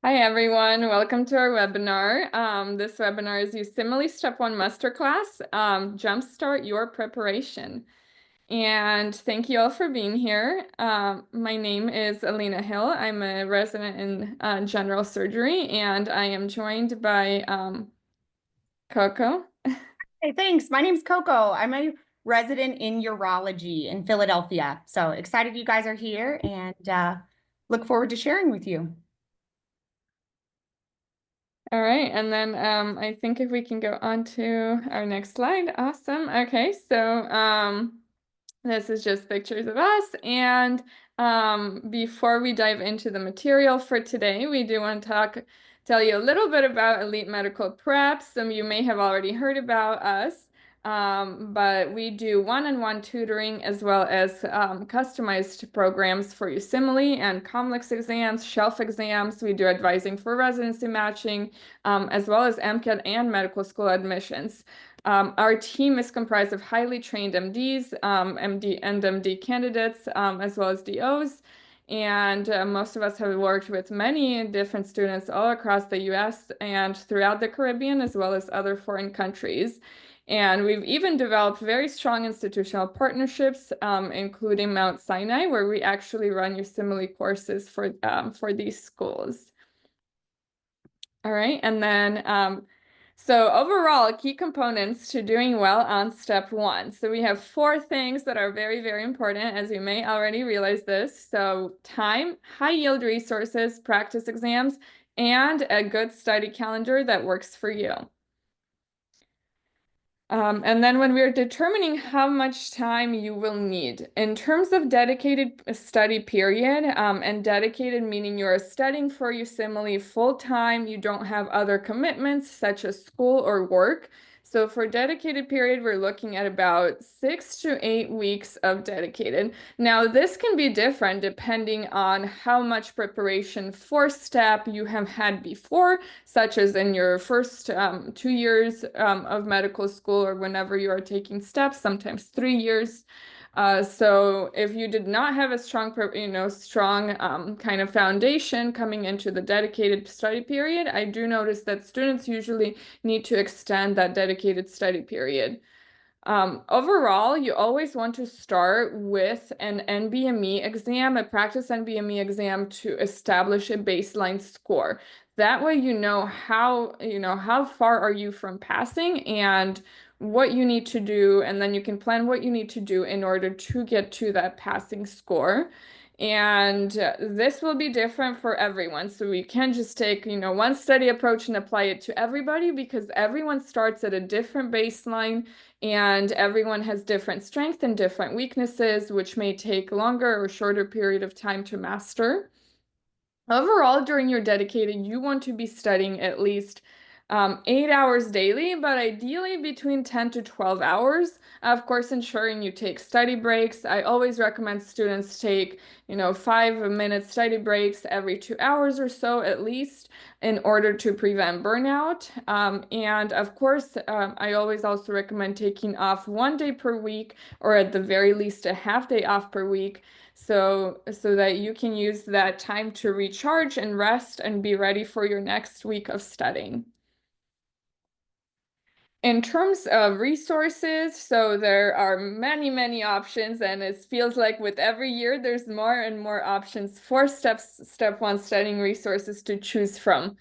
Hi everyone, welcome to our webinar. This webinar is USMLE Step 1 Masterclass, Jumpstart Your Preparation. And thank you all for being here. My name is Alina Hill. I'm a resident in general surgery, and I am joined by Coco. Hey, thanks. My name's Coco. I'm a resident in urology in Philadelphia. So excited you guys are here and look forward to sharing with you. All right, and then I think if we can go on to our next slide. Awesome. Okay, so this is just pictures of us. And before we dive into the material for today, we do want to tell you a little bit about Elite Medical Prep. Some of you may have already heard about us, but we do one-on-one tutoring as well as customized programs for USMLE and complex exams, shelf exams. We do advising for residency matching, as well as MCAT and medical school admissions. Our team is comprised of highly trained MDs, MD and MD candidates, as well as DOs. And most of us have worked with many different students all across the US and throughout the Caribbean, as well as other foreign countries. And we've even developed very strong institutional partnerships, including Mount Sinai, where we actually run USMLE courses for these schools. All right, and then so overall, key components to doing well on step one. So we have four things that are very, very important, as you may already realize this. So time, high yield resources, practice exams, and a good study calendar that works for you. And then when we're determining how much time you will need, in terms of dedicated study period, and dedicated meaning you're studying for USMLE full time, you don't have other commitments such as school or work. So for dedicated period, we're looking at about 6 to 8 weeks of dedicated. Now, this can be different depending on how much preparation for STEP you have had before, such as in your first 2 years of medical school or whenever you are taking steps, sometimes 3 years. So if you did not have a strong, strong kind of foundation coming into the dedicated study period, I do notice that students usually need to extend that dedicated study period. Overall, you always want to start with an NBME exam, a practice NBME exam to establish a baseline score. That way how far are you from passing and what you need to do, and then you can plan what you need to do in order to get to that passing score. And this will be different for everyone. So we can't just take, one study approach and apply it to everybody because everyone starts at a different baseline and everyone has different strengths and different weaknesses, which may take longer or shorter period of time to master. Overall, during your dedicated, you want to be studying at least 8 hours daily, but ideally between 10 to 12 hours. Of course, ensuring you take study breaks. I always recommend students take, 5 minute study breaks every 2 hours or so at least in order to prevent burnout. And of course, I always also recommend taking off 1 day per week or at the very least a half day off per week so that you can use that time to recharge and rest and be ready for your next week of studying. In terms of resources, so there are many, many options, and it feels like with every year there's more and more options for step one studying resources to choose from.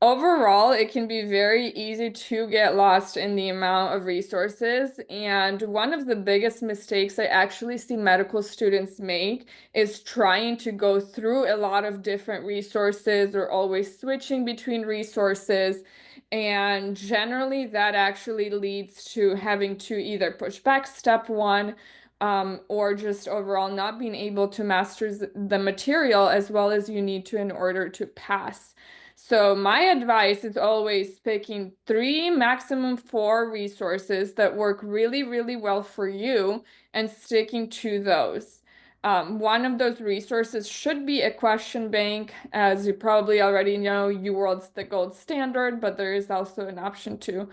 Overall, it can be very easy to get lost in the amount of resources. And one of the biggest mistakes I actually see medical students make is trying to go through a lot of different resources or always switching between resources. And generally, that actually leads to having to either push back step one, or just overall not being able to master the material as well as you need to in order to pass. So my advice is always picking 3, maximum 4 resources that work really, really well for you and sticking to those. One of those resources should be a question bank. As you probably already know, UWorld's the gold standard, but there is also an option to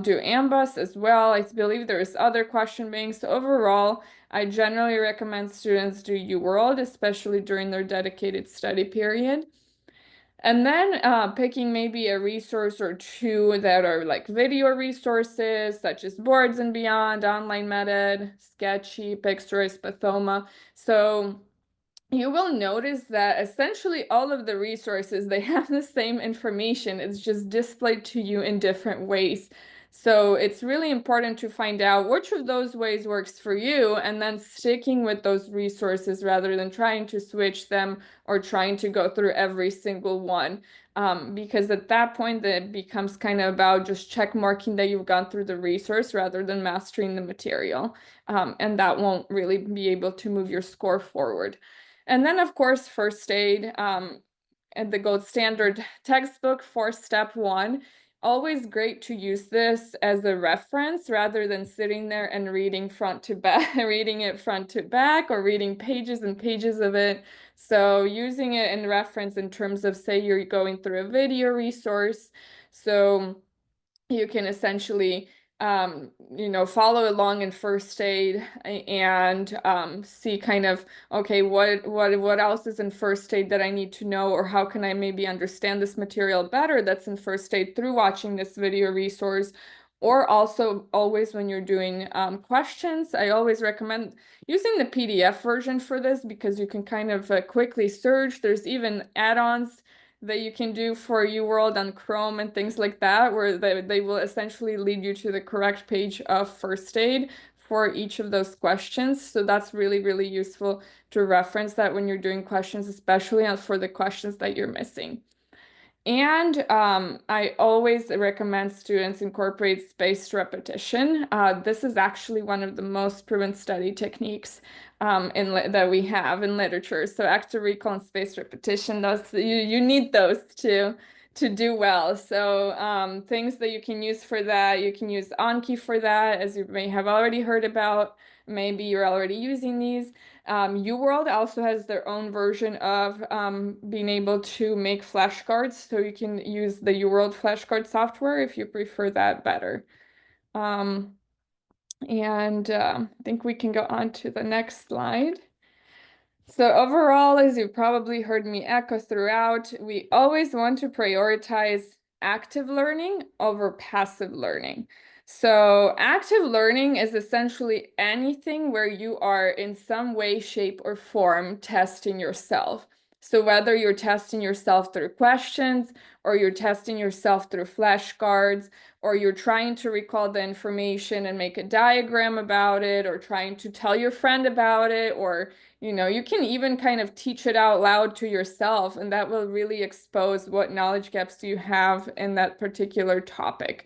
do AMBUS as well. I believe there's other question banks. Overall, I generally recommend students do UWorld, especially during their dedicated study period. And then picking maybe a resource or two that are like video resources, such as Boards and Beyond, Online Med, Sketchy, Pixroys, Pathoma. So you will notice that essentially all of the resources, they have the same information. It's just displayed to you in different ways. So it's really important to find out which of those ways works for you and then sticking with those resources rather than trying to switch them or trying to go through every single one. Because at that point, it becomes kind of about just check marking that you've gone through the resource rather than mastering the material. And that won't really be able to move your score forward. And then, of course, first aid and the gold standard textbook for step one. Always great to use this as a reference rather than sitting there and reading front to back, reading it front to back or reading pages and pages of it. So using it in reference in terms of, say, you're going through a video resource. So you can essentially follow along in first aid and see kind of, okay, what else is in first aid that I need to know, or how can I maybe understand this material better that's in first aid through watching this video resource. Or also always when you're doing questions, I always recommend using the PDF version for this because you can kind of quickly search. There's even add-ons that you can do for UWorld on Chrome and things like that, where they will essentially lead you to the correct page of first aid for each of those questions. So that's really, really useful to reference that when you're doing questions, especially for the questions that you're missing. And I always recommend students incorporate spaced repetition. This is actually one of the most proven study techniques that we have in literature. So active recall and spaced repetition, those you need those to do well. So things that you can use for that, you can use Anki for that, as you may have already heard about. Maybe you're already using these. UWorld also has their own version of being able to make flashcards, so you can use the UWorld flashcard software if you prefer that better. I think we can go on to the next slide. So overall, as you probably heard me echo throughout, we always want to prioritize active learning over passive learning. So active learning is essentially anything where you are in some way, shape, or form testing yourself. So whether you're testing yourself through questions, or you're testing yourself through flashcards, or you're trying to recall the information and make a diagram about it, or trying to tell your friend about it, or you can even kind of teach it out loud to yourself, and that will really expose what knowledge gaps you have in that particular topic.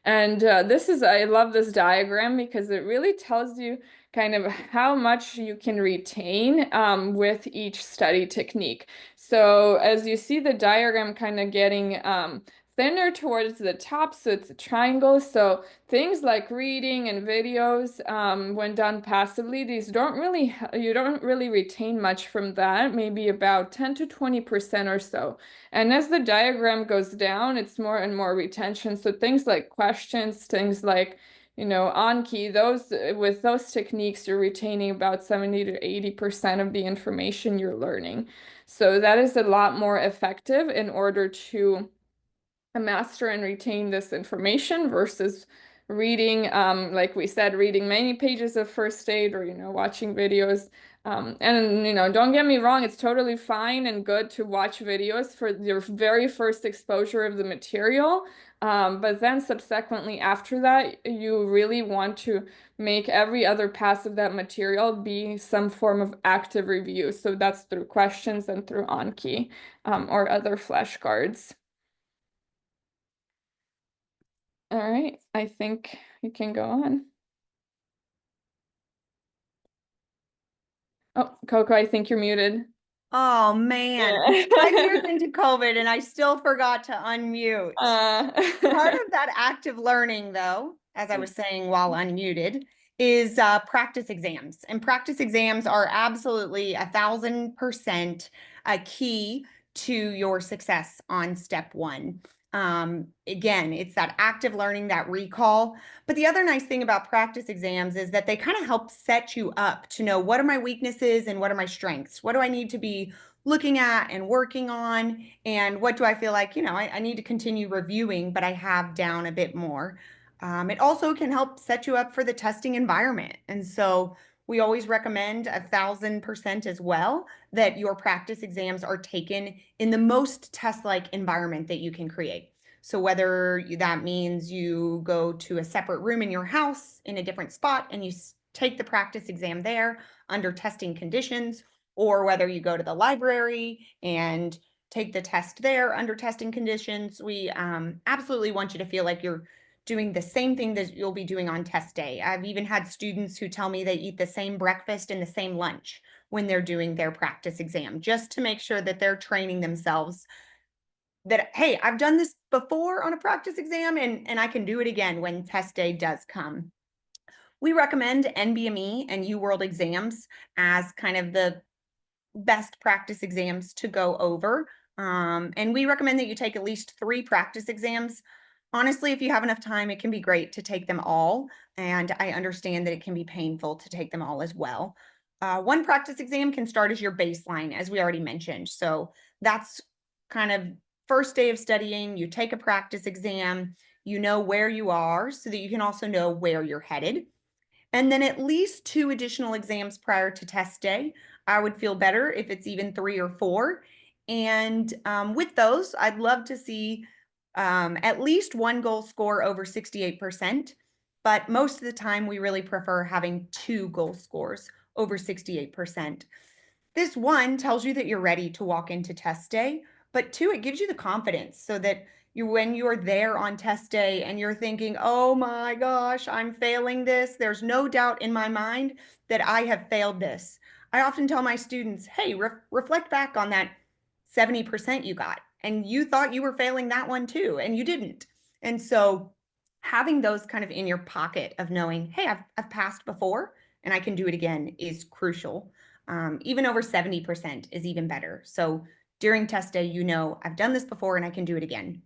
And I love this diagram because it really tells you kind of how much you can retain with each study technique. So as you see the diagram kind of getting thinner towards the top, so it's a triangle. So things like reading and videos, when done passively, you don't really retain much from that, maybe about 10 to 20% or so. And as the diagram goes down, it's more and more retention. So things like questions, things like, Anki, with those techniques, you're retaining about 70 to 80% of the information you're learning. So that is a lot more effective in order to master and retain this information versus reading, like we said, reading many pages of first aid or, watching videos. Don't get me wrong, it's totally fine and good to watch videos for your very first exposure of the material. But then subsequently after that, you really want to make every other pass of that material be some form of active review. So that's through questions and through Anki, or other flashcards. All right, I think you can go on. Oh, Coco, I think you're muted. Oh man, Yeah. 5 years into COVID and I still forgot to unmute. Part of that active learning, though, as I was saying while unmuted, is practice exams. And practice exams are absolutely 1,000% a key to your success on step one. Again, it's that active learning, that recall. But the other nice thing about practice exams is that they kind of help set you up to know, what are my weaknesses and what are my strengths? What do I need to be looking at and working on? And what do I feel like, I need to continue reviewing, but I have down a bit more. It also can help set you up for the testing environment. And so we always recommend 1,000% as well that your practice exams are taken in the most test-like environment that you can create. So whether that means you go to a separate room in your house in a different spot and you take the practice exam there under testing conditions, or whether you go to the library and take the test there under testing conditions, we absolutely want you to feel like you're doing the same thing that you'll be doing on test day. I've even had students who tell me they eat the same breakfast and the same lunch when they're doing their practice exam, just to make sure that they're training themselves that, hey, I've done this before on a practice exam and I can do it again when test day does come. We recommend NBME and UWorld exams as kind of the best practice exams to go over. And we recommend that you take at least 3 practice exams. Honestly, if you have enough time, it can be great to take them all. And I understand that it can be painful to take them all as well. One practice exam can start as your baseline, as we already mentioned. So that's kind of first day of studying. You take a practice exam, you know where you are so that you can also know where you're headed. And then at least 2 additional exams prior to test day. I would feel better if it's even 3 or 4. And with those, I'd love to see at least one goal score over 68%. But most of the time, we really prefer having 2 goal scores over 68%. This, one, tells you that you're ready to walk into test day, but 2, it gives you the confidence so that when you're there on test day and you're thinking, oh my gosh, I'm failing this, there's no doubt in my mind that I have failed this. I often tell my students, hey, reflect back on that 70% you got, and you thought you were failing that one too, and you didn't. And so having those kind of in your pocket of knowing, hey, I've passed before and I can do it again is crucial. Even over 70% is even better. So during test day, I've done this before and I can do it again.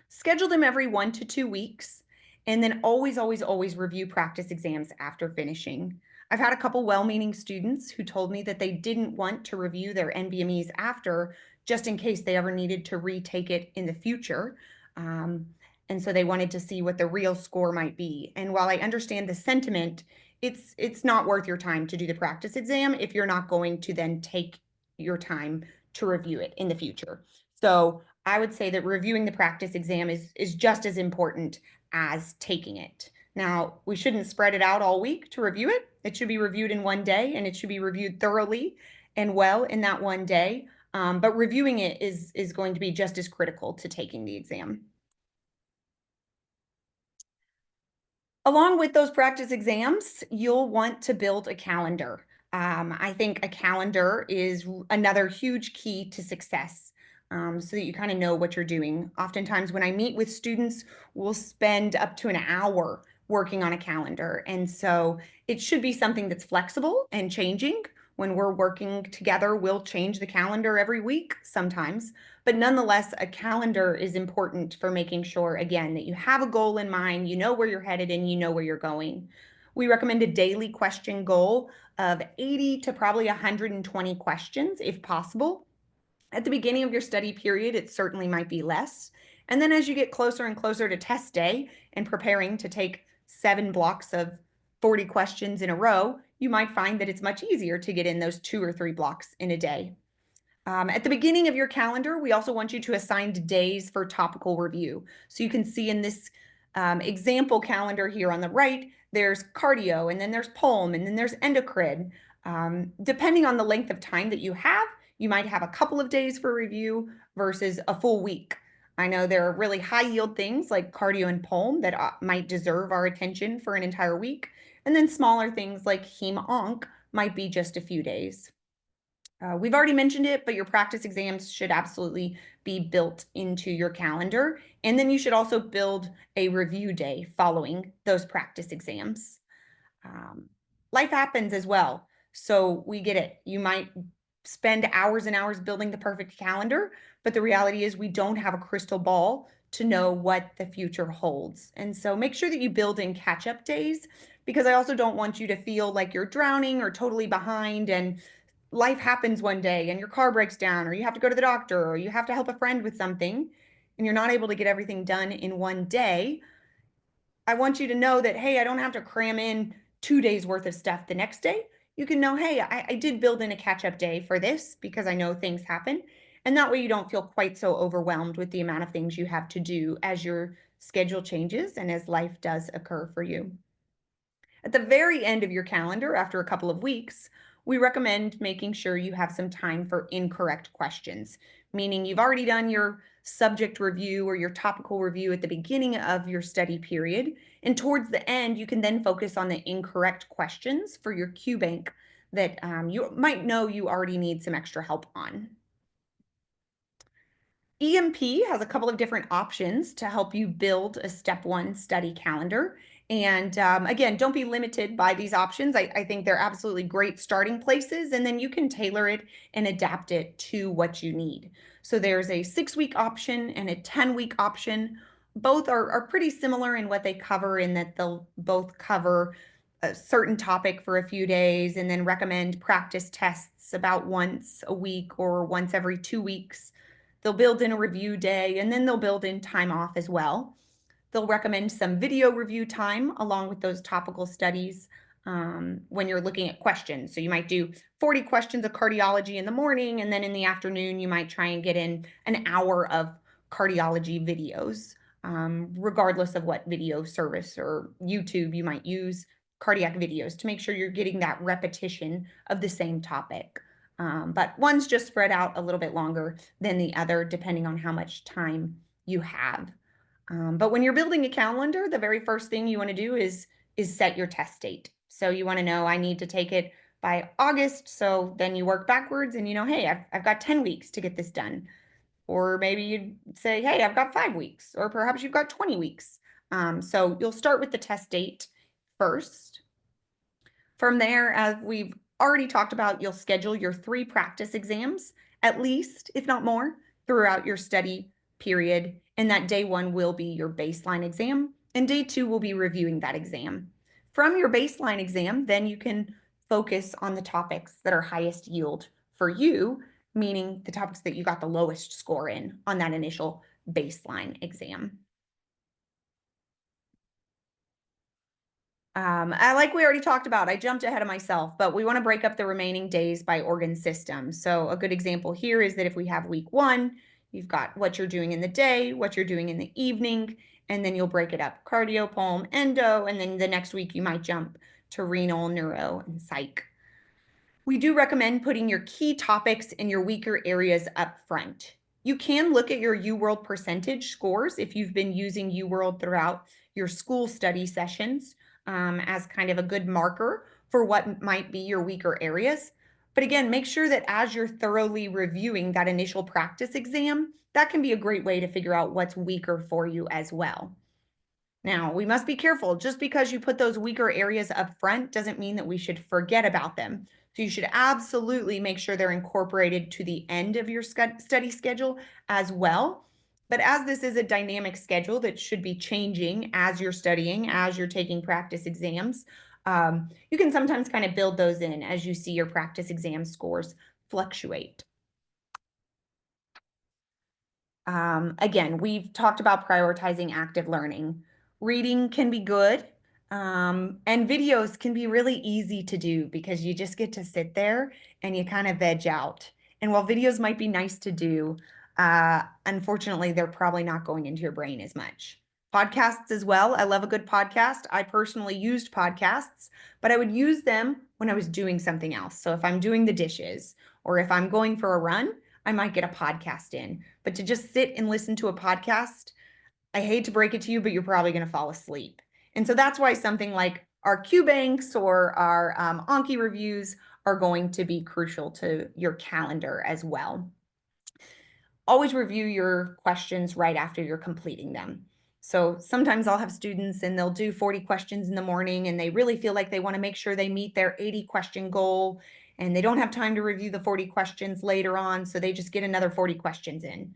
Schedule them every 1 to 2 weeks, and then always, always, always review practice exams after finishing. I've had a couple well-meaning students who told me that they didn't want to review their NBMEs after, just in case they ever needed to retake it in the future. And so they wanted to see what the real score might be. And while I understand the sentiment, it's not worth your time to do the practice exam if you're not going to then take your time to review it in the future. So I would say that reviewing the practice exam is just as important as taking it. Now, we shouldn't spread it out all week to review it. It should be reviewed in one day, and it should be reviewed thoroughly and well in that one day. But reviewing it is going to be just as critical to taking the exam. Along with those practice exams, you'll want to build a calendar. I think a calendar is another huge key to success, so that you kind of know what you're doing. Oftentimes, when I meet with students, we'll spend up to an hour working on a calendar. And so it should be something that's flexible and changing. When we're working together, we'll change the calendar every week sometimes. But nonetheless, a calendar is important for making sure, again, that you have a goal in mind, you know where you're headed, and you know where you're going. We recommend a daily question goal of 80 to probably 120 questions if possible. At the beginning of your study period, it certainly might be less. And then as you get closer and closer to test day and preparing to take 7 blocks of 40 questions in a row, you might find that it's much easier to get in those 2 or 3 blocks in a day. At the beginning of your calendar, we also want you to assign days for topical review. So you can see in this example calendar here on the right, there's cardio, and then there's POEM, and then there's endocrine. Depending on the length of time that you have, you might have a couple of days for review versus a full week. I know there are really high yield things like cardio and POEM that might deserve our attention for an entire week. And then smaller things like Hem-Onc might be just a few days. We've already mentioned it, but your practice exams should absolutely be built into your calendar. And then you should also build a review day following those practice exams. Life happens as well. So we get it. You might spend hours and hours building the perfect calendar, but the reality is we don't have a crystal ball to know what the future holds. And so make sure that you build in catch-up days, because I also don't want you to feel like you're drowning or totally behind and life happens one day and your car breaks down, or you have to go to the doctor, or you have to help a friend with something, and you're not able to get everything done in one day. I want you to know that, hey, I don't have to cram in 2 days worth of stuff the next day. You can know, hey, I did build in a catch-up day for this because I know things happen. And that way you don't feel quite so overwhelmed with the amount of things you have to do as your schedule changes and as life does occur for you. At the very end of your calendar, after a couple of weeks, we recommend making sure you have some time for incorrect questions, meaning you've already done your subject review or your topical review at the beginning of your study period. And towards the end, you can then focus on the incorrect questions for your Q bank that you might know you already need some extra help on. EMP has a couple of different options to help you build a step one study calendar. And again, don't be limited by these options. I think they're absolutely great starting places, and then you can tailor it and adapt it to what you need. So there's a 6-week option and a 10-week option. Both are pretty similar in what they cover, in that they'll both cover a certain topic for a few days and then recommend practice tests about once a week or once every 2 weeks. They'll build in a review day, and then they'll build in time off as well. They'll recommend some video review time along with those topical studies when you're looking at questions. So you might do 40 questions of cardiology in the morning, and then in the afternoon, you might try and get in an hour of cardiology videos, regardless of what video service or YouTube you might use, cardiac videos, to make sure you're getting that repetition of the same topic. But one's just spread out a little bit longer than the other, depending on how much time you have. But when you're building a calendar, the very first thing you want to do is set your test date. So you want to know, I need to take it by August. So then you work backwards and you know, hey, I've got 10 weeks to get this done. Or maybe you'd say, hey, I've got 5 weeks, or perhaps you've got 20 weeks. So you'll start with the test date first. From there, as we've already talked about, you'll schedule your 3 practice exams, at least, if not more, throughout your study period. And that day 1 will be your baseline exam, and day 2 will be reviewing that exam. From your baseline exam, then you can focus on the topics that are highest yield for you, meaning the topics that you got the lowest score in on that initial baseline exam. Like we already talked about, I jumped ahead of myself, but we want to break up the remaining days by organ system. So a good example here is that if we have week 1, you've got what you're doing in the day, what you're doing in the evening, and then you'll break it up: cardio, pulm, endo, and then the next week you might jump to renal, neuro, and psych. We do recommend putting your key topics in your weaker areas up front. You can look at your UWorld percentage scores if you've been using UWorld throughout your school study sessions, as kind of a good marker for what might be your weaker areas. But again, make sure that as you're thoroughly reviewing that initial practice exam, that can be a great way to figure out what's weaker for you as well. Now, we must be careful. Just because you put those weaker areas up front doesn't mean that we should forget about them. So you should absolutely make sure they're incorporated to the end of your study schedule as well. But as this is a dynamic schedule that should be changing as you're studying, as you're taking practice exams, you can sometimes kind of build those in as you see your practice exam scores fluctuate. Again, we've talked about prioritizing active learning. Reading can be good, and videos can be really easy to do because you just get to sit there and you kind of veg out. And while videos might be nice to do, unfortunately, they're probably not going into your brain as much. Podcasts as well. I love a good podcast. I personally used podcasts, but I would use them when I was doing something else. So if I'm doing the dishes or if I'm going for a run, I might get a podcast in. But to just sit and listen to a podcast, I hate to break it to you, but you're probably going to fall asleep. And so that's why something like our Q banks or our Anki reviews are going to be crucial to your calendar as well. Always review your questions right after you're completing them. So sometimes I'll have students and they'll do 40 questions in the morning and they really feel like they want to make sure they meet their 80 question goal, and they don't have time to review the 40 questions later on, so they just get another 40 questions in.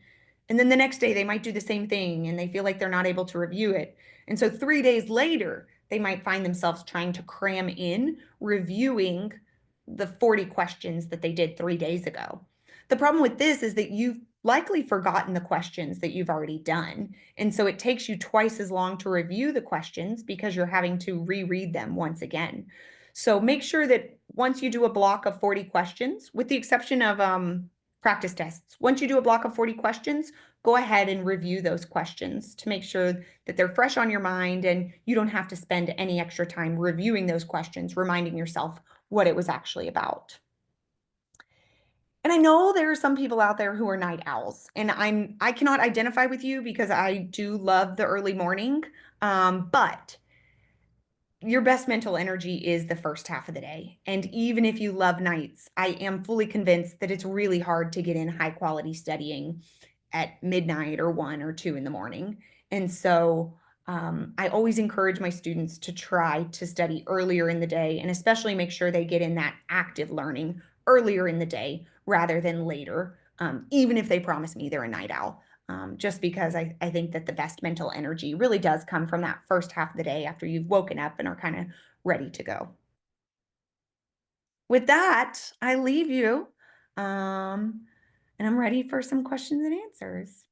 And then the next day they might do the same thing and they feel like they're not able to review it. And so 3 days later, they might find themselves trying to cram in reviewing the 40 questions that they did 3 days ago. The problem with this is that you've likely forgotten the questions that you've already done. And so it takes you twice as long to review the questions because you're having to reread them once again. So make sure that once you do a block of 40 questions, with the exception of practice tests, once you do a block of 40 questions, go ahead and review those questions to make sure that they're fresh on your mind and you don't have to spend any extra time reviewing those questions, reminding yourself what it was actually about. And I know there are some people out there who are night owls, and I cannot identify with you because I do love the early morning. But your best mental energy is the first half of the day. And even if you love nights, I am fully convinced that it's really hard to get in high quality studying at midnight or 1 or 2 in the morning. And so I always encourage my students to try to study earlier in the day and especially make sure they get in that active learning earlier in the day rather than later, even if they promise me they're a night owl. Just because I think that the best mental energy really does come from that first half of the day after you've woken up and are kind of ready to go. With that, I leave you, and I'm ready for some questions and answers.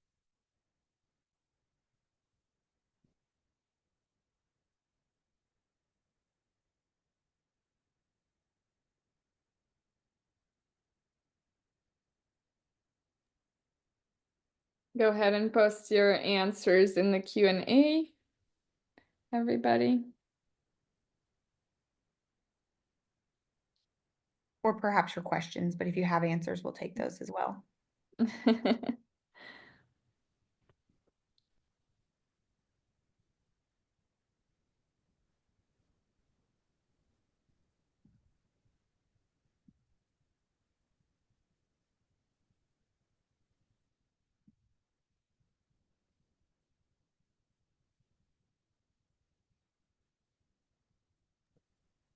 Go ahead and post your answers in the Q&A, everybody. Or perhaps your questions, but if you have answers, we'll take those as well.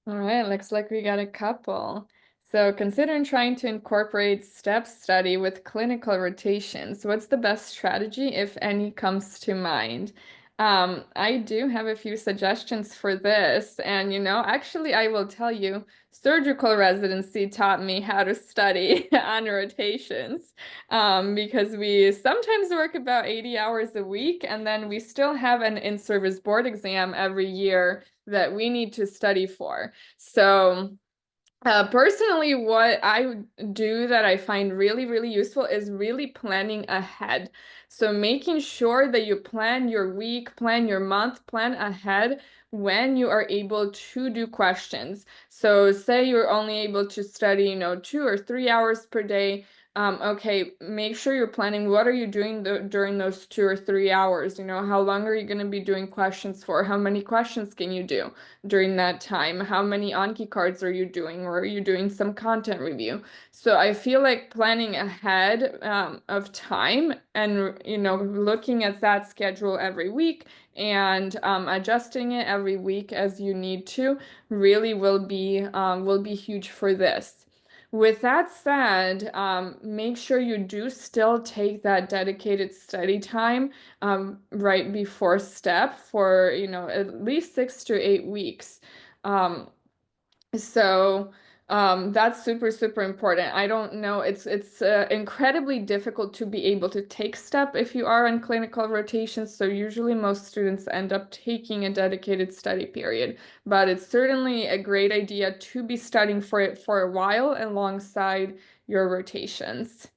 All right, looks like we got a couple. So considering trying to incorporate step study with clinical rotations, what's the best strategy, if any, comes to mind? I do have a few suggestions for this. And, actually, I will tell you, surgical residency taught me how to study on rotations because we sometimes work about 80 hours a week, and then we still have an in-service board exam every year that we need to study for. So personally, what I do that I find really, really useful is really planning ahead. So making sure that you plan your week, plan your month, plan ahead when you are able to do questions. So say you're only able to study, 2 or 3 hours per day. Okay, make sure you're planning what are you doing during those 2 or 3 hours. How long are you going to be doing questions for? How many questions can you do during that time? How many Anki cards are you doing, or are you doing some content review? So I feel like planning ahead of time and looking at that schedule every week and adjusting it every week as you need to really will be huge for this. With that said, make sure you do still take that dedicated study time right before step for, at least 6 to 8 weeks. Um, so that's super, super important. I don't know, it's incredibly difficult to be able to take step if you are on clinical rotations. So usually most students end up taking a dedicated study period, but it's certainly a great idea to be studying for it for a while alongside your rotations.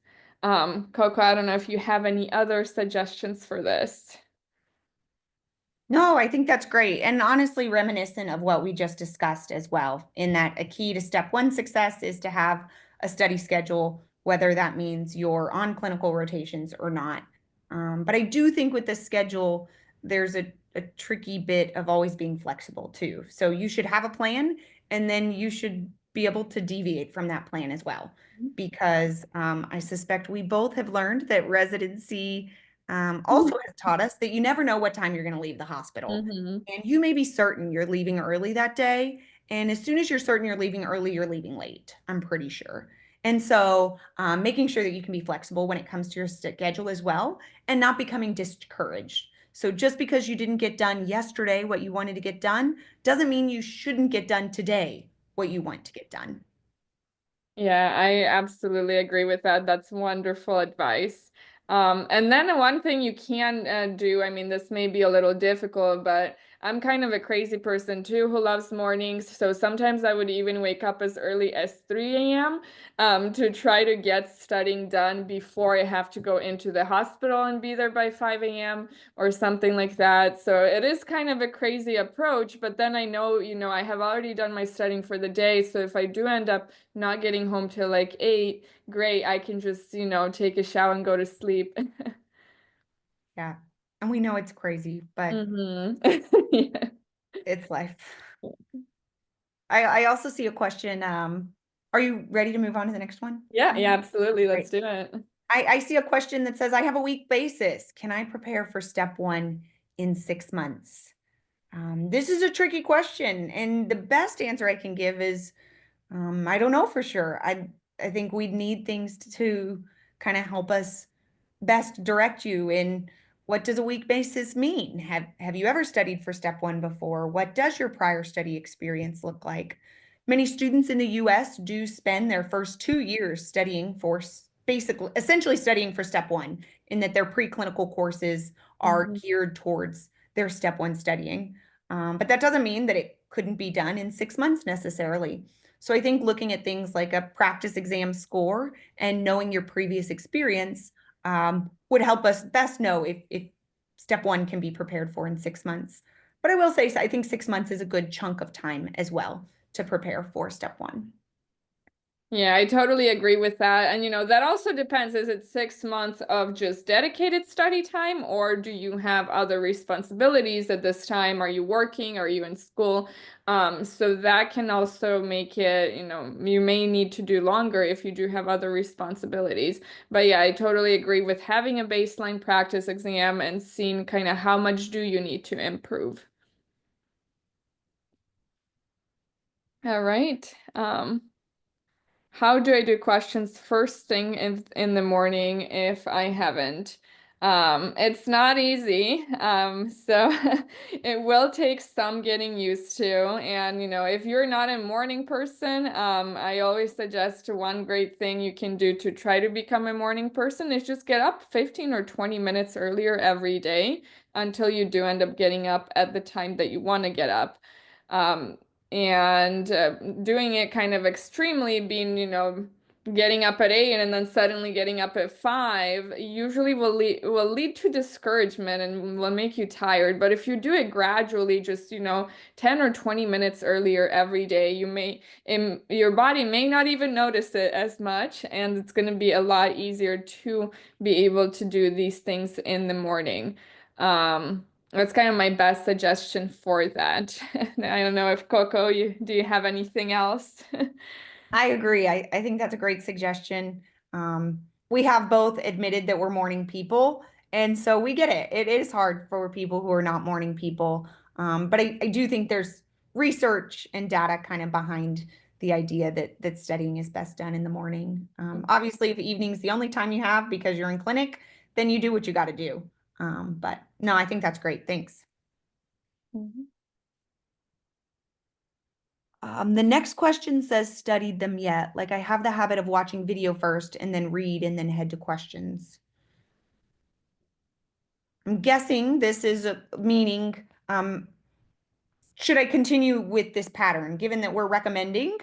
Coco, I don't know if you have any other suggestions for this. No, I think that's great. And honestly, reminiscent of what we just discussed as well, in that a key to step one success is to have a study schedule, whether that means you're on clinical rotations or not. But I do think with the schedule, there's a tricky bit of always being flexible too. So you should have a plan, and then you should be able to deviate from that plan as well. Because I suspect we both have learned that residency also has taught us that you never know what time you're going to leave the hospital. Mm-hmm. And you may be certain you're leaving early that day. And as soon as you're certain you're leaving early, you're leaving late, I'm pretty sure. And so making sure that you can be flexible when it comes to your schedule as well, and not becoming discouraged. So just because you didn't get done yesterday what you wanted to get done doesn't mean you shouldn't get done today what you want to get done. Yeah, I absolutely agree with that. That's wonderful advice. And then one thing you can do, I mean, this may be a little difficult, but I'm kind of a crazy person too who loves mornings. So sometimes I would even wake up as early as 3 a.m. To try to get studying done before I have to go into the hospital and be there by 5 a.m. or something like that. So it is kind of a crazy approach, but then I know, I have already done my studying for the day. So if I do end up not getting home till like 8, great, I can just, take a shower and go to sleep. Yeah. And we know it's crazy, but Hmm. Yeah. it's life. I also see a question. Are you ready to move on to the next one? Yeah, yeah, absolutely. Let's Great. do it. I see a question that says, I have a week basis. Can I prepare for step one in 6 months? This is a tricky question. And the best answer I can give is, I don't know for sure. I think we'd need things to kind of help us best direct you in what does a week basis mean? Have you ever studied for step one before? What does your prior study experience look like? Many students in the US do spend their first 2 years studying for basically essentially studying for step one, in that their preclinical courses are Mhm. geared towards their step one studying. But that doesn't mean that it couldn't be done in 6 months necessarily. So I think looking at things like a practice exam score and knowing your previous experience would help us best know if step one can be prepared for in 6 months. But I will say, I think 6 months is a good chunk of time as well to prepare for step one. Yeah, I totally agree with that. And that also depends. Is it 6 months of just dedicated study time, or do you have other responsibilities at this time? Are you working? Are you in school? So that can also make it, you may need to do longer if you do have other responsibilities. But yeah, I totally agree with having a baseline practice exam and seeing kind of how much do you need to improve. All right. How do I do questions first thing in the morning if I haven't? It's not easy. So it will take some getting used to. And, if you're not a morning person, I always suggest one great thing you can do to try to become a morning person is just get up 15 or 20 minutes earlier every day until you do end up getting up at the time that you want to get up. Um, and doing it kind of extremely, being, getting up at 8 and then suddenly getting up at 5 usually will lead to discouragement and will make you tired. But if you do it gradually, just 10 or 20 minutes earlier every day, your body may not even notice it as much, and it's going to be a lot easier to be able to do these things in the morning. That's kind of my best suggestion for that. I don't know if Coco, do you have anything else? I agree. I think that's a great suggestion. We have both admitted that we're morning people, and so we get it. It is hard for people who are not morning people. But I do think there's research and data kind of behind the idea that studying is best done in the morning. Obviously, if evening's the only time you have because you're in clinic, then you do what you got to do. But no, I think that's great. Thanks. Mhm. The next question says, studied them yet? Like I have the habit of watching video first and then read and then head to questions. I'm guessing this is meaning, should I continue with this pattern, given that we're recommending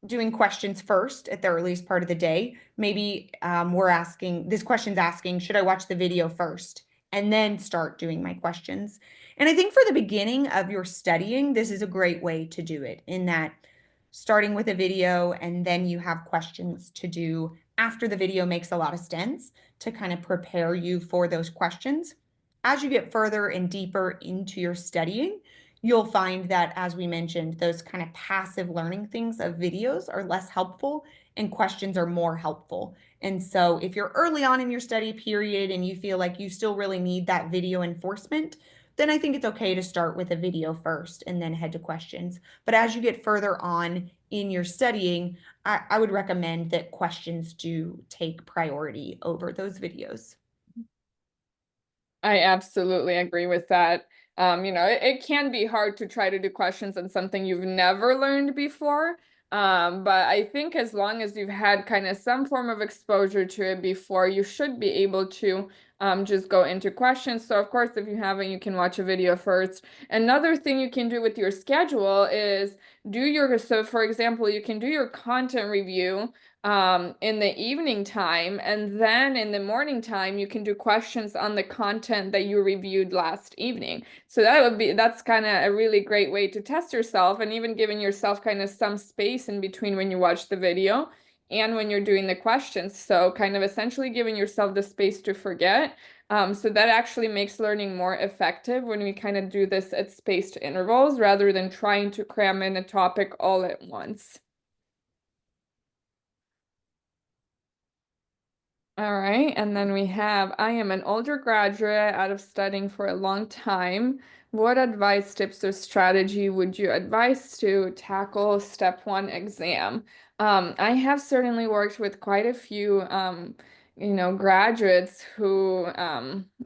doing questions first at the earliest part of the day? Maybe we're asking, this question's asking, should I watch the video first and then start doing my questions? And I think for the beginning of your studying, this is a great way to do it, in that starting with a video and then you have questions to do after the video makes a lot of sense to kind of prepare you for those questions. As you get further and deeper into your studying, you'll find that, as we mentioned, those kind of passive learning things of videos are less helpful and questions are more helpful. And so if you're early on in your study period and you feel like you still really need that video enforcement, then I think it's okay to start with a video first and then head to questions. But as you get further on in your studying, I would recommend that questions do take priority over those videos. I absolutely agree with that. It can be hard to try to do questions on something you've never learned before. But I think as long as you've had kind of some form of exposure to it before, you should be able to just go into questions. So of course, if you haven't, you can watch a video first. Another thing you can do with your schedule is so for example, you can do your content review in the evening time, and then in the morning time, you can do questions on the content that you reviewed last evening. So that's kind of a really great way to test yourself and even giving yourself kind of some space in between when you watch the video and when you're doing the questions. So kind of essentially giving yourself the space to forget. So that actually makes learning more effective when we kind of do this at spaced intervals rather than trying to cram in a topic all at once. All right, and then we have, I am an older graduate out of studying for a long time. What advice, tips, or strategy would you advise to tackle step one exam? I have certainly worked with quite a few, graduates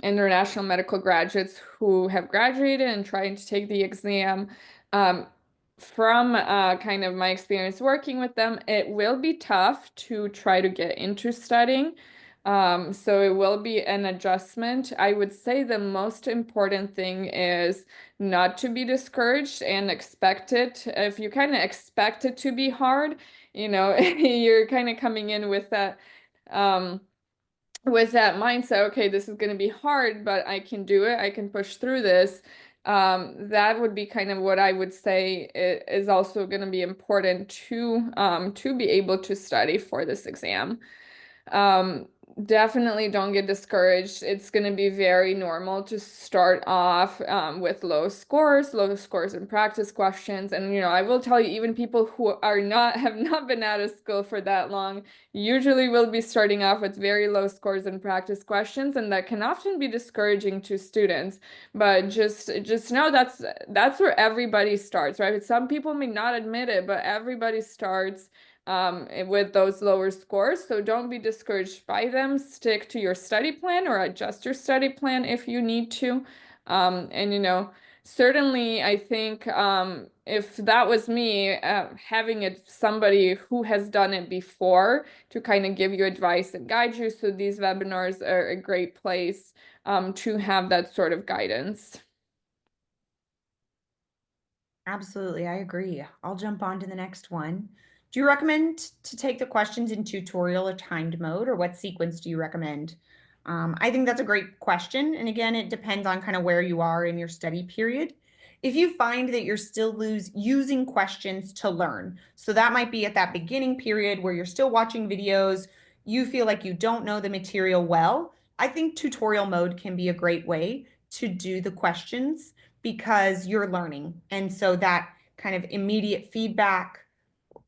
international medical graduates who have graduated and trying to take the exam. Um, from kind of my experience working with them, it will be tough to try to get into studying. So it will be an adjustment. I would say the most important thing is not to be discouraged and expect it. If you kind of expect it to be hard, you're kind of coming in um, with that mindset, okay, this is going to be hard, but I can do it. I can push through this. That would be kind of what I would say is also going to be important to be able to study for this exam. Um, Definitely don't get discouraged. It's going to be very normal to start off with low scores in practice questions. And, I will tell you, even people who have not been out of school for that long, usually will be starting off with very low scores in practice questions. And that can often be discouraging to students. But just know that's where everybody starts, right? Some people may not admit it, but everybody starts with those lower scores. So don't be discouraged by them. Stick to your study plan or adjust your study plan if you need to. And certainly I think if that was me, having somebody who has done it before to kind of give you advice and guide you. So these webinars are a great place to have that sort of guidance. Absolutely, I agree. I'll jump on to the next one. Do you recommend to take the questions in tutorial or timed mode, or what sequence do you recommend? I think that's a great question. And again, it depends on kind of where you are in your study period. If you find that you're still using questions to learn, so that might be at that beginning period where you're still watching videos, you feel like you don't know the material well, I think tutorial mode can be a great way to do the questions because you're learning. And so that kind of immediate feedback,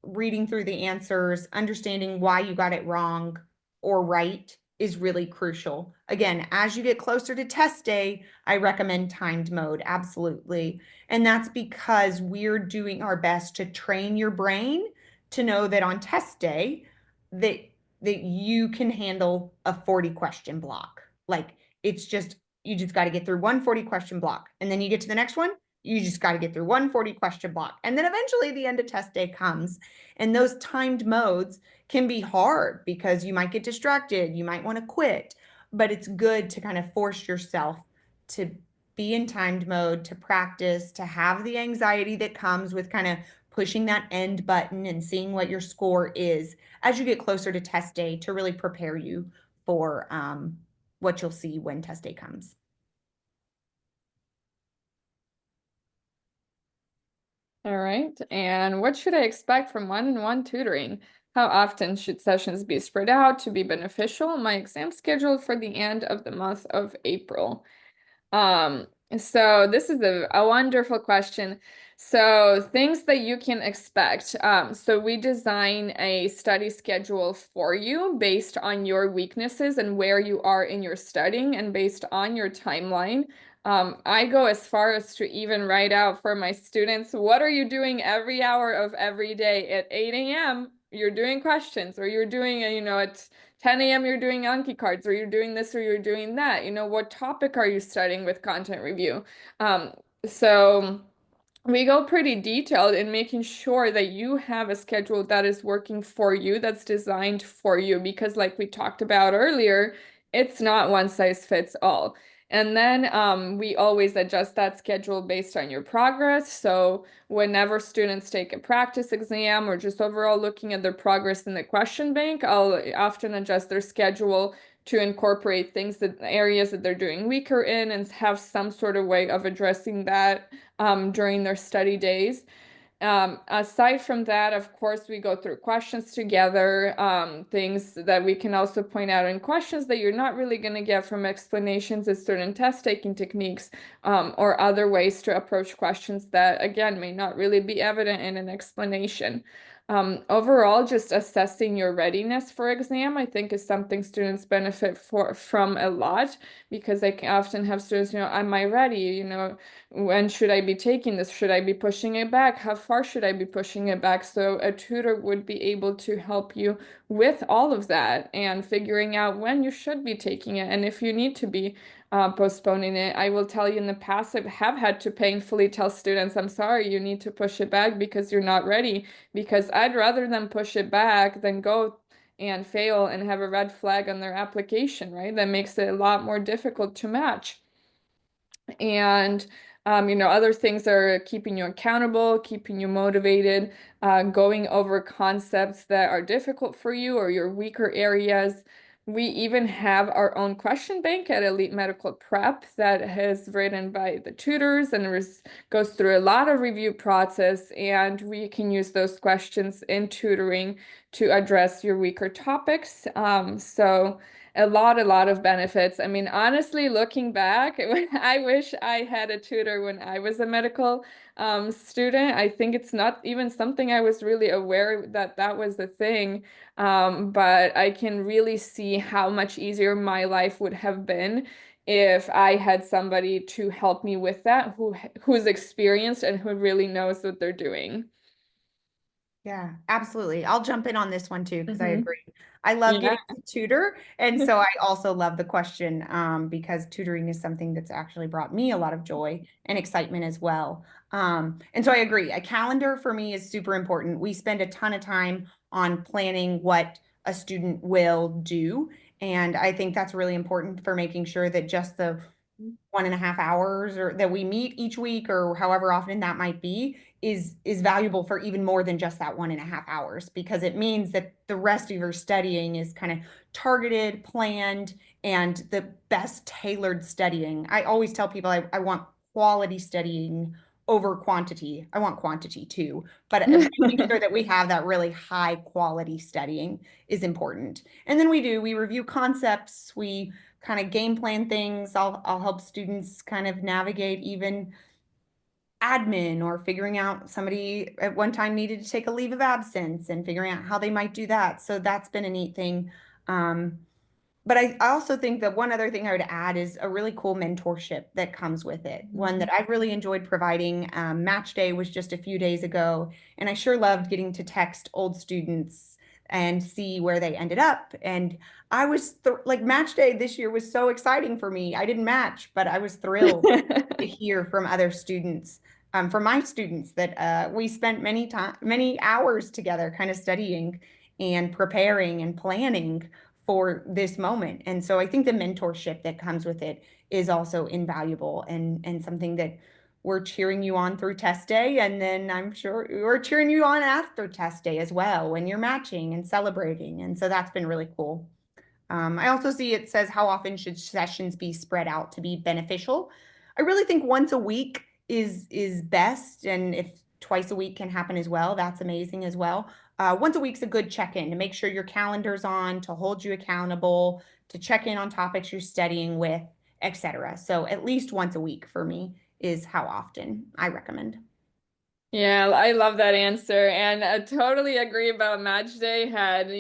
reading through the answers, understanding why you got it wrong or right is really crucial. Again, as you get closer to test day, I recommend timed mode, absolutely. And that's because we're doing our best to train your brain to know that on test day that you can handle a 40 question block. Like it's just you just got to get through one 40 question block. And then you get to the next one, you just got to get through one 40 question block. And then eventually the end of test day comes. And those timed modes can be hard because you might get distracted, you might want to quit, but it's good to kind of force yourself to be in timed mode, to practice, to have the anxiety that comes with kind of pushing that end button and seeing what your score is as you get closer to test day to really prepare you for what you'll see when test day comes. All right. And what should I expect from one-on-one tutoring? How often should sessions be spread out to be beneficial? My exam scheduled for the end of the month of April. Um, so this is a wonderful question. So things that you can expect. So we design a study schedule for you based on your weaknesses and where you are in your studying and based on your timeline. I go as far as to even write out for my students, what are you doing every hour of every day at 8 a.m.? You're doing questions, or you're doing, at 10 a.m. you're doing Anki cards, or you're doing this, or you're doing that. What topic are you studying with content review? Um, so we go pretty detailed in making sure that you have a schedule that is working for you, that's designed for you, because like we talked about earlier, it's not one size fits all. And then we always adjust that schedule based on your progress. So whenever students take a practice exam or just overall looking at their progress in the question bank, I'll often adjust their schedule to incorporate things, that areas that they're doing weaker in, and have some sort of way of addressing that during their study days. Aside from that, of course, we go through questions together, things that we can also point out in questions that you're not really going to get from explanations is certain test taking techniques, or other ways to approach questions that, again, may not really be evident in an explanation. Overall, just assessing your readiness for exam, I think, is something students benefit from a lot, because I can often have students, am I ready? When should I be taking this? Should I be pushing it back? How far should I be pushing it back? So a tutor would be able to help you with all of that and figuring out when you should be taking it, and if you need to be postponing it. I will tell you, in the past, I have had to painfully tell students, I'm sorry, you need to push it back because you're not ready, because I'd rather them push it back than go and fail and have a red flag on their application, right? That makes it a lot more difficult to match. And other things are keeping you accountable, keeping you motivated, going over concepts that are difficult for you or your weaker areas. We even have our own question bank at Elite Medical Prep that is written by the tutors and goes through a lot of review process, and we can use those questions in tutoring to address your weaker topics. So a lot of benefits. I mean, honestly, looking back, I wish I had a tutor when I was a medical student. I think it's not even something I was really aware that that was the thing. But I can really see how much easier my life would have been if I had somebody to help me with that, who's experienced and who really knows what they're doing. Yeah, absolutely. I'll jump in on this one too, because I Hmm. agree. I love Yeah. getting to tutor. And so I also love the question, because tutoring is something that's actually brought me a lot of joy and excitement as well. And so I agree. A calendar for me is super important. We spend a ton of time on planning what a student will do. And I think that's really important for making sure that just the 1.5 hours or that we meet each week or however often that might be is valuable for even more than just that 1.5 hours, because it means that the rest of your studying is kind of targeted, planned, and the best tailored studying. I always tell people I want quality studying over quantity. I want quantity too, but making sure that we have that really high quality studying is important. And then we review concepts, we kind of game plan things. I'll help students kind of navigate even admin, or figuring out somebody at one time needed to take a leave of absence and figuring out how they might do that. So that's been a neat thing. But I also think that one other thing I would add is a really cool mentorship that comes with it. One that I've really enjoyed providing. Match day was just a few days ago, and I sure loved getting to text old students and see where they ended up. And I was like, match day this year was so exciting for me. I didn't match, but I was thrilled to hear from other students, from my students, that we spent many hours together, kind of studying and preparing and planning for this moment. And so I think the mentorship that comes with it is also invaluable, and something that we're cheering you on through test day. And then I'm sure we're cheering you on after test day as well, when you're matching and celebrating. And so that's been really cool. I also see it says, how often should sessions be spread out to be beneficial? I really think once a week is best, and if twice a week can happen as well, that's amazing as well. Once a week's a good check-in to make sure your calendar's on, to hold you accountable, to check in on topics you're studying with, etc. So at least once a week for me is how often I recommend. Yeah, I love that answer. And I totally agree about match day had,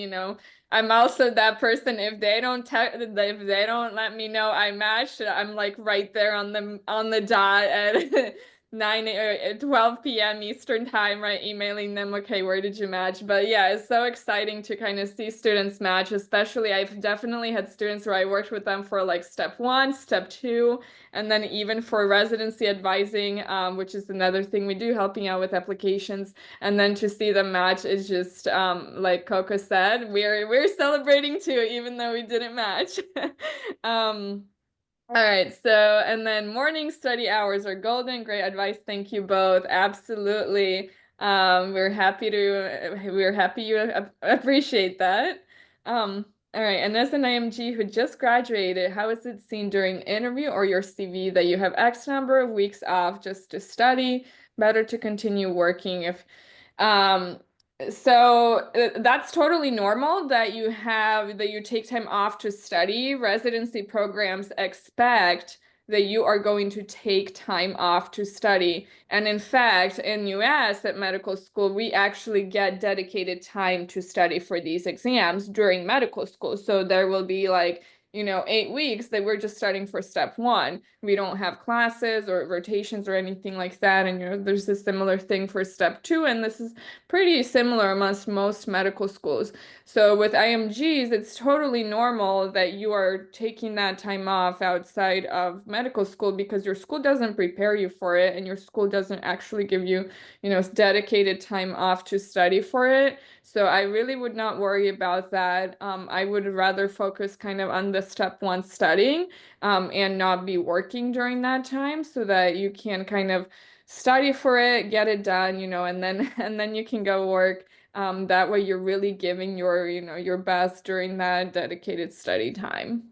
I'm also that person. If they don't let me know I matched, I'm like right there on the dot at 9 or 12 p.m. Eastern time, right? Emailing them, okay, where did you match? But yeah, it's so exciting to kind of see students match, especially I've definitely had students where I worked with them for like step one, step two. And then even for residency advising, which is another thing we do, helping out with applications, and then to see them match is just like Coco said, we're celebrating too, even though we didn't match. um, all right, so and then morning study hours are golden. Great advice. Thank you both. Absolutely. We're happy you appreciate that. All right, and as an IMG who just graduated, how is it seen during interview or your CV that you have X number of weeks off just to study? Better to continue working if um that's totally normal that you take time off to study. Residency programs expect that you are going to take time off to study. And in fact, in US at medical school, we actually get dedicated time to study for these exams during medical school. So there will be like 8 weeks that we're just studying for step one. We don't have classes or rotations or anything like that. And there's a similar thing for step two, and this is pretty similar amongst most medical schools. So with IMGs, it's totally normal that you are taking that time off outside of medical school because your school doesn't prepare you for it and your school doesn't actually give you, dedicated time off to study for it. So I really would not worry about that. I would rather focus kind of on the step one studying, and not be working during that time so that you can kind of study for it, get it done, and then and then you can go work. That way you're really giving your best during that dedicated study time.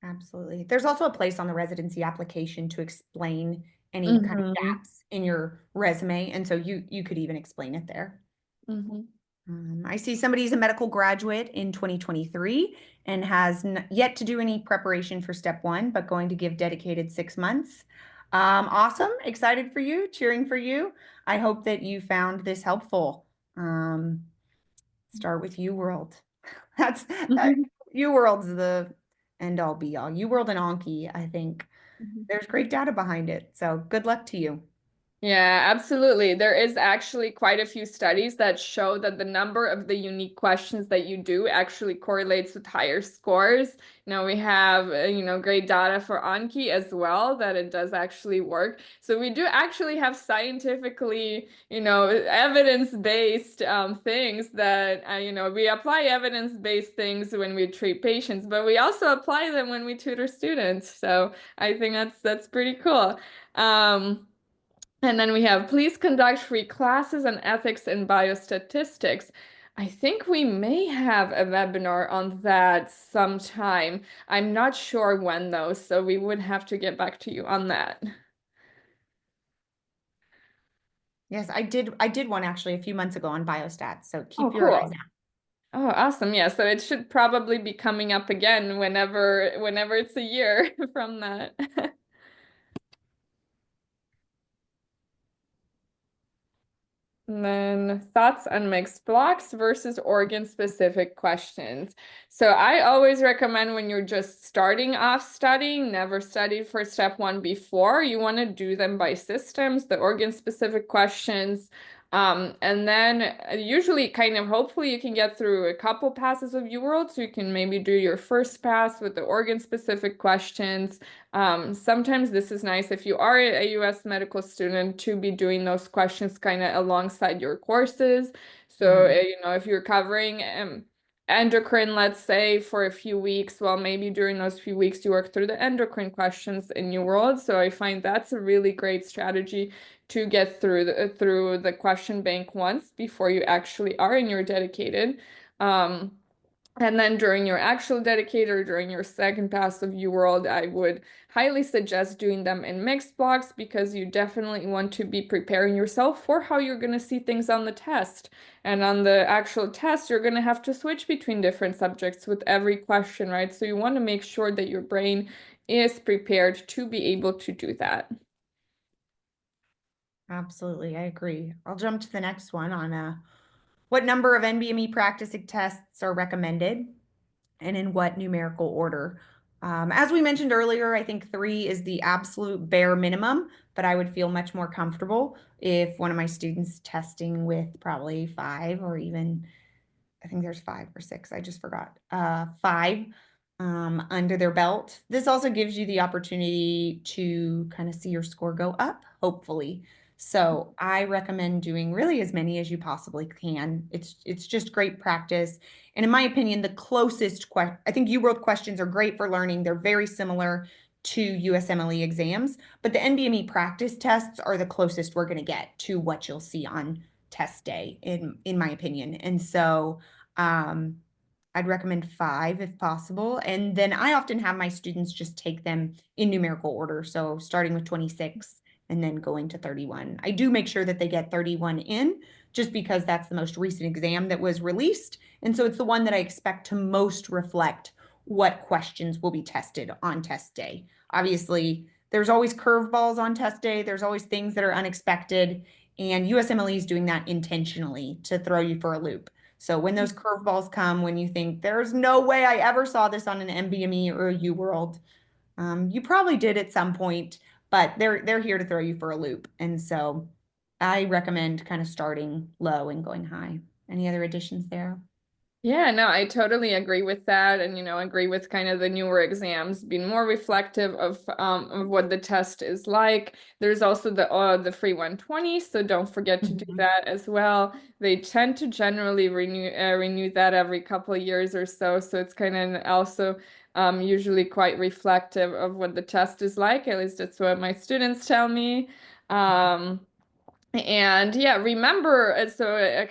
Absolutely. There's also a place on the residency application to explain any kind of Mm-hmm. gaps in your resume. And so you could even explain it there. Mm-hmm. I see somebody's a medical graduate in 2023 and has yet to do any preparation for step one, but going to give dedicated 6 months. Awesome. Excited for you, cheering for you. I hope that you found this helpful. Um, start with UWorld. That's UWorld's the end all be all. UWorld and Anki, I think there's great data behind it. So good luck to you. Yeah, absolutely. There is actually quite a few studies that show that the number of the unique questions that you do actually correlates with higher scores. We have, great data for Anki as well, that it does actually work. So we do actually have scientifically, evidence-based things that, we apply evidence-based things when we treat patients, but we also apply them when we tutor students. So I think that's pretty cool. And then we have, please conduct free classes on ethics and biostatistics. I think we may have a webinar on that sometime. I'm not sure when though, so we would have to get back to you on that. Yes, I did one actually a few months ago on biostats. So Oh, keep your eyes cool. out. Oh, awesome. Yeah, so it should probably be coming up again whenever it's a year from that. And then thoughts on mixed blocks versus organ specific questions. So I always recommend when you're just starting off studying, never studied for step one before, you want to do them by systems, the organ specific questions. And then usually kind of hopefully you can get through a couple passes of UWorld, so you can maybe do your first pass with the organ specific questions. Sometimes this is nice if you are a US medical student to be doing those questions kind of alongside your courses. So, Mhm. if you're covering endocrine, let's say, for a few weeks, well, maybe during those few weeks you work through the endocrine questions in your world. So I find that's a really great strategy to get through the question bank once before you actually are in your dedicated. Um, and then during your actual dedicated or during your second pass of UWorld, I would highly suggest doing them in mixed blocks because you definitely want to be preparing yourself for how you're going to see things on the test. And on the actual test, you're going to have to switch between different subjects with every question, right? So you want to make sure that your brain is prepared to be able to do that. Absolutely, I agree. I'll jump to the next one on what number of NBME practice tests are recommended and in what numerical order. As we mentioned earlier, I think 3 is the absolute bare minimum, but I would feel much more comfortable if one of my students testing with probably 5 or even I think there's 5 or 6. I just forgot. 5 under their belt. This also gives you the opportunity to kind of see your score go up, hopefully. So I recommend doing really as many as you possibly can. It's just great practice. And in my opinion, the closest question, I think UWorld questions are great for learning. They're very similar to USMLE exams, but the NBME practice tests are the closest we're going to get to what you'll see on test day, in my opinion. And so um, I'd recommend 5 if possible. And then I often have my students just take them in numerical order. So starting with 26 and then going to 31. I do make sure that they get 31 in just because that's the most recent exam that was released. And so it's the one that I expect to most reflect what questions will be tested on test day. Obviously, there's always curveballs on test day. There's always things that are unexpected. And USMLE is doing that intentionally to throw you for a loop. So when those curveballs come, when you think there's no way I ever saw this on an NBME or a UWorld, you probably did at some point, but they're here to throw you for a loop. And so I recommend kind of starting low and going high. Any other additions there? Yeah, no, I totally agree with that, and agree with kind of the newer exams being more reflective of what the test is like. There's also the free 120, so don't forget to do Mhm. that as well. They tend to generally renew that every couple of years or so, so it's kind of also usually quite reflective of what the test is like. At least that's what my students tell me. And yeah, remember,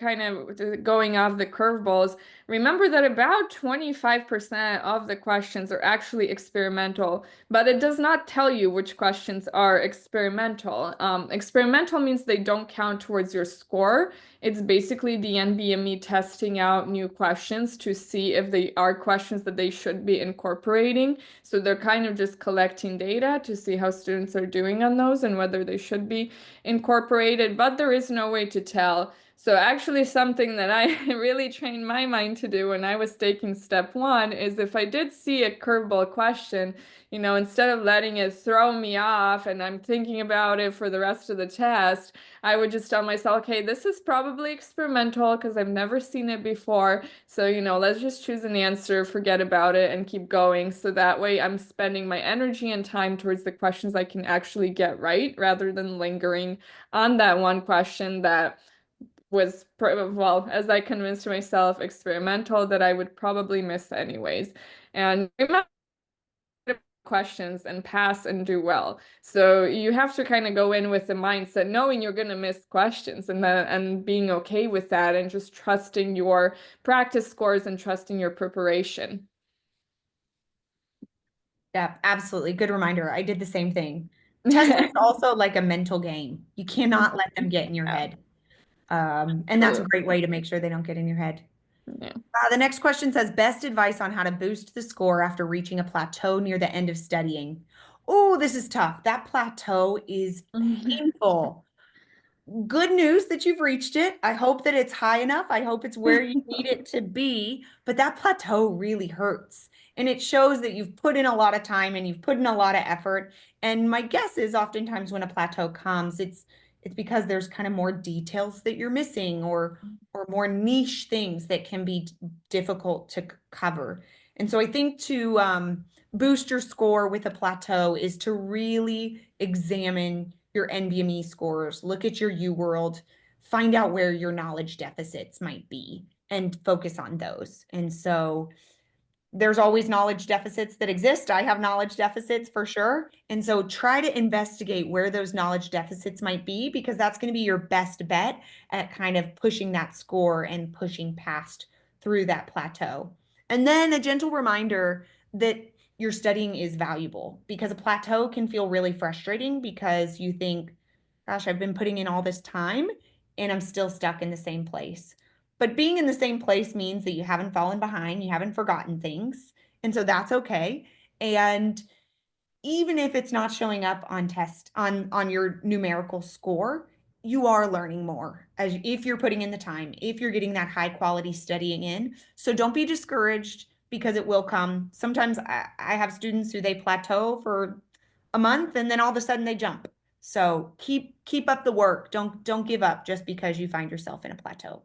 kind of going off the curveballs, remember that about 25% of the questions are actually experimental, but it does not tell you which questions are experimental. Experimental means they don't count towards your score. It's basically the NBME testing out new questions to see if they are questions that they should be incorporating. So they're kind of just collecting data to see how students are doing on those and whether they should be incorporated, but there is no way to tell. So actually something that I really trained my mind to do when I was taking step 1 is if I did see a curveball question, instead of letting it throw me off and I'm thinking about it for the rest of the test, I would just tell myself, okay, this is probably experimental because I've never seen it before. So, let's just choose an answer, forget about it, and keep going. So that way I'm spending my energy and time towards the questions I can actually get right rather than lingering on that one question that was, well, as I convinced myself, experimental that I would probably miss anyways. And remember questions and pass and do well. So you have to kind of go in with the mindset knowing you're going to miss questions and being okay with that and just trusting your practice scores and trusting your preparation. Yeah, absolutely. Good reminder. I did the same thing. Testing is also like a mental game. You cannot let them get in your Yeah, head. And that's a true. great way to make sure they don't get in your head. Yeah. The next question says best advice on how to boost the score after reaching a plateau near the end of studying. Oh, this is tough. That plateau is painful. Good news that you've reached it. I hope that it's high enough. I hope it's where you need it to be. But that plateau really hurts. And it shows that you've put in a lot of time and you've put in a lot of effort. And my guess is oftentimes when a plateau comes, it's because there's kind of more details that you're missing or more niche things that can be difficult to cover. And so I think to boost your score with a plateau is to really examine your NBME scores, look at your UWorld, find out where your knowledge deficits might be and focus on those. And so there's always knowledge deficits that exist. I have knowledge deficits for sure. And so try to investigate where those knowledge deficits might be because that's going to be your best bet at kind of pushing that score and pushing past through that plateau. And then a gentle reminder that your studying is valuable because a plateau can feel really frustrating because you think, gosh, I've been putting in all this time and I'm still stuck in the same place. But being in the same place means that you haven't fallen behind, you haven't forgotten things. And so that's okay. And even if it's not showing up on test on your numerical score, you are learning more as if you're putting in the time, if you're getting that high quality studying in. So don't be discouraged because it will come. Sometimes I have students who they plateau for a month and then all of a sudden they jump. So keep up the work. Don't give up just because you find yourself in a plateau.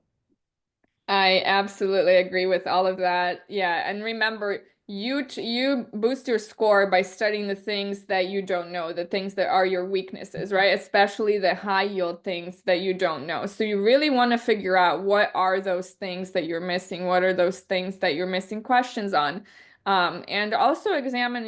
I absolutely agree with all of that. Yeah, and remember, you boost your score by studying the things that you don't know, the things that are your weaknesses, right? Especially the high yield things that you don't know. So you really want to figure out what are those things that you're missing? What are those things that you're missing questions on? And also examine,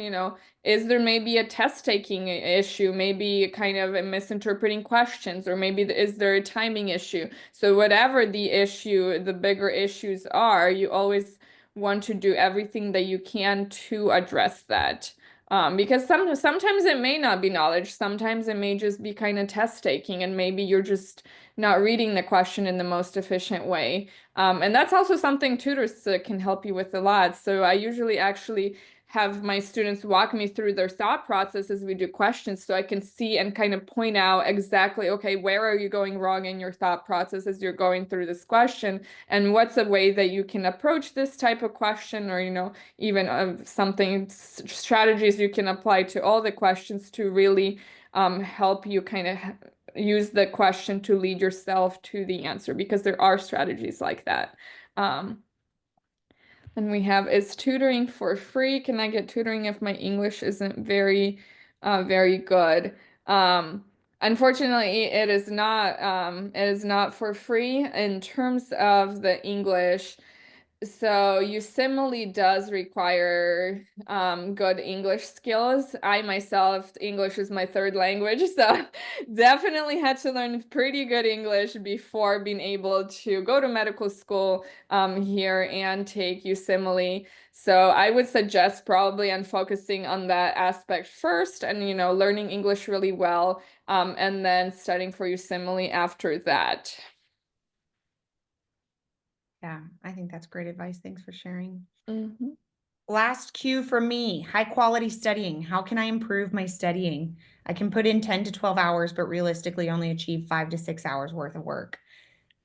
is there maybe a test taking issue, maybe kind of a misinterpreting questions, or maybe is there a timing issue? So whatever the issue, the bigger issues are, you always want to do everything that you can to address that. Because sometimes it may not be knowledge, sometimes it may just be kind of test taking, and maybe you're just not reading the question in the most efficient way. And that's also something tutors can help you with a lot. So I usually actually have my students walk me through their thought process as we do questions so I can see and kind of point out exactly, okay, where are you going wrong in your thought process as you're going through this question? And what's a way that you can approach this type of question, or, even strategies you can apply to all the questions to really help you kind of use the question to lead yourself to the answer, because there are strategies like that. Um, and we have, is tutoring for free? Can I get tutoring if my English isn't very good? Um, Unfortunately, it is not for free in terms of the English. So USMLE does require good English skills. I myself, English is my third language, so definitely had to learn pretty good English before being able to go to medical school here and take USMLE. So I would suggest probably on focusing on that aspect first, and learning English really well, and then studying for USMLE after that. Yeah, I think that's great advice. Thanks for sharing. Mhm. Last cue for me, high quality studying. How can I improve my studying? I can put in 10 to 12 hours, but realistically only achieve 5 to 6 hours worth of work.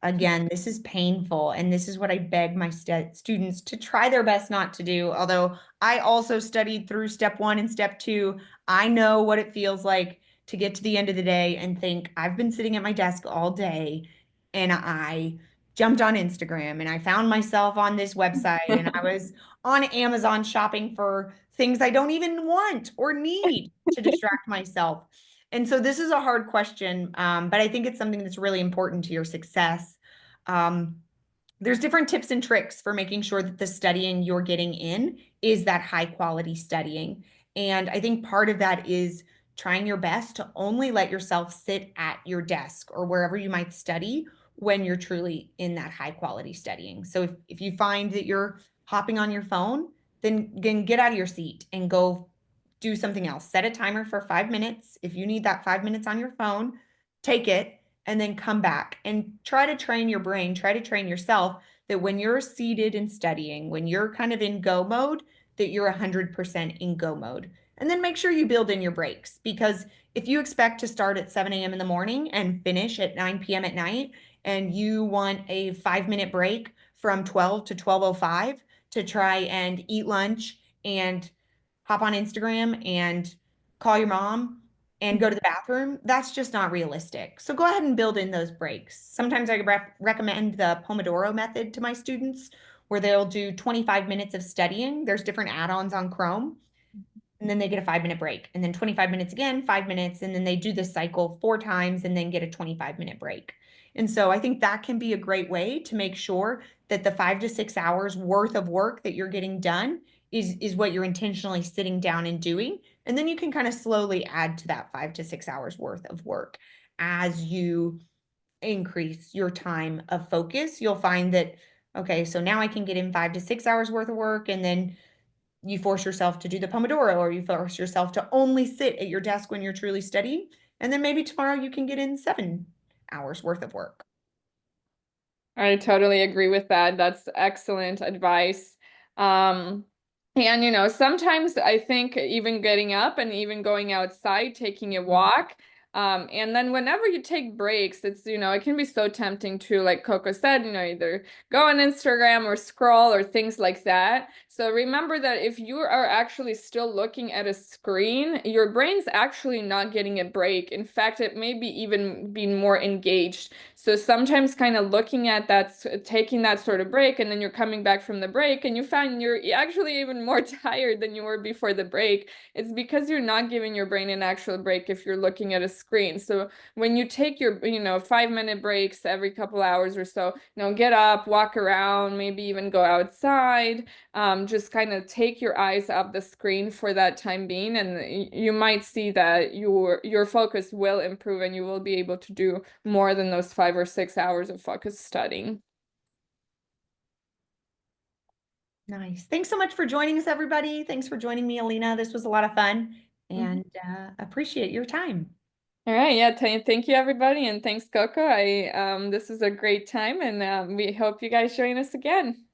Again, this is painful, and this is what I beg my students to try their best not to do. Although I also studied through step 1 and step 2, I know what it feels like to get to the end of the day and think, I've been sitting at my desk all day and I jumped on Instagram and I found myself on this website and I was on Amazon shopping for things I don't even want or need to distract myself. And so this is a hard question, but I think it's something that's really important to your success. Um, there's different tips and tricks for making sure that the studying you're getting in is that high quality studying. And I think part of that is trying your best to only let yourself sit at your desk or wherever you might study when you're truly in that high quality studying. So if you find that you're hopping on your phone, then get out of your seat and go do something else. Set a timer for 5 minutes. If you need that 5 minutes on your phone, take it and then come back and try to train your brain, try to train yourself that when you're seated and studying, when you're kind of in go mode, that you're 100% in go mode. And then make sure you build in your breaks, because if you expect to start at 7 a.m. in the morning and finish at 9 p.m. at night, and you want a 5 minute break from 12 to 12:05 to try and eat lunch and hop on Instagram and call your mom and go to the bathroom, that's just not realistic. So go ahead and build in those breaks. Sometimes I recommend the Pomodoro method to my students, where they'll do 25 minutes of studying. There's different add-ons on Chrome, and then they get a 5 minute break, and then 25 minutes again, 5 minutes, and then they do this cycle 4 times and then get a 25-minute break. And so I think that can be a great way to make sure that the 5 to 6 hours worth of work that you're getting done is what you're intentionally sitting down and doing. And then you can kind of slowly add to that 5 to 6 hours worth of work as you increase your time of focus. You'll find that, okay, so now I can get in 5 to 6 hours worth of work, and then you force yourself to do the Pomodoro, or you force yourself to only sit at your desk when you're truly studying. And then maybe tomorrow you can get in 7 hours worth of work. I totally agree with that. That's excellent advice. Um, and sometimes I think even getting up and even going outside, taking a walk, And then whenever you take breaks, it's, it can be so tempting to, like Coco said, either go on Instagram or scroll or things like that. So remember that if you are actually still looking at a screen, your brain's actually not getting a break. In fact, it may be even being more engaged. So sometimes kind of looking at that, taking that sort of break, and then you're coming back from the break and you find you're actually even more tired than you were before the break. It's because you're not giving your brain an actual break if you're looking at a screen. So when you take your, 5-minute breaks every couple hours or so, get up, walk around, maybe even go outside, just kind of take your eyes off the screen for that time being, and you might see that your focus will improve and you will be able to do more than those 5 or 6 hours of focused studying. Nice. Thanks so much for joining us, everybody. Thanks for joining me, Alina. This was a lot of fun and appreciate your time. All right, yeah, thank you everybody, and thanks Coco. This is a great time, and we hope you guys join us again.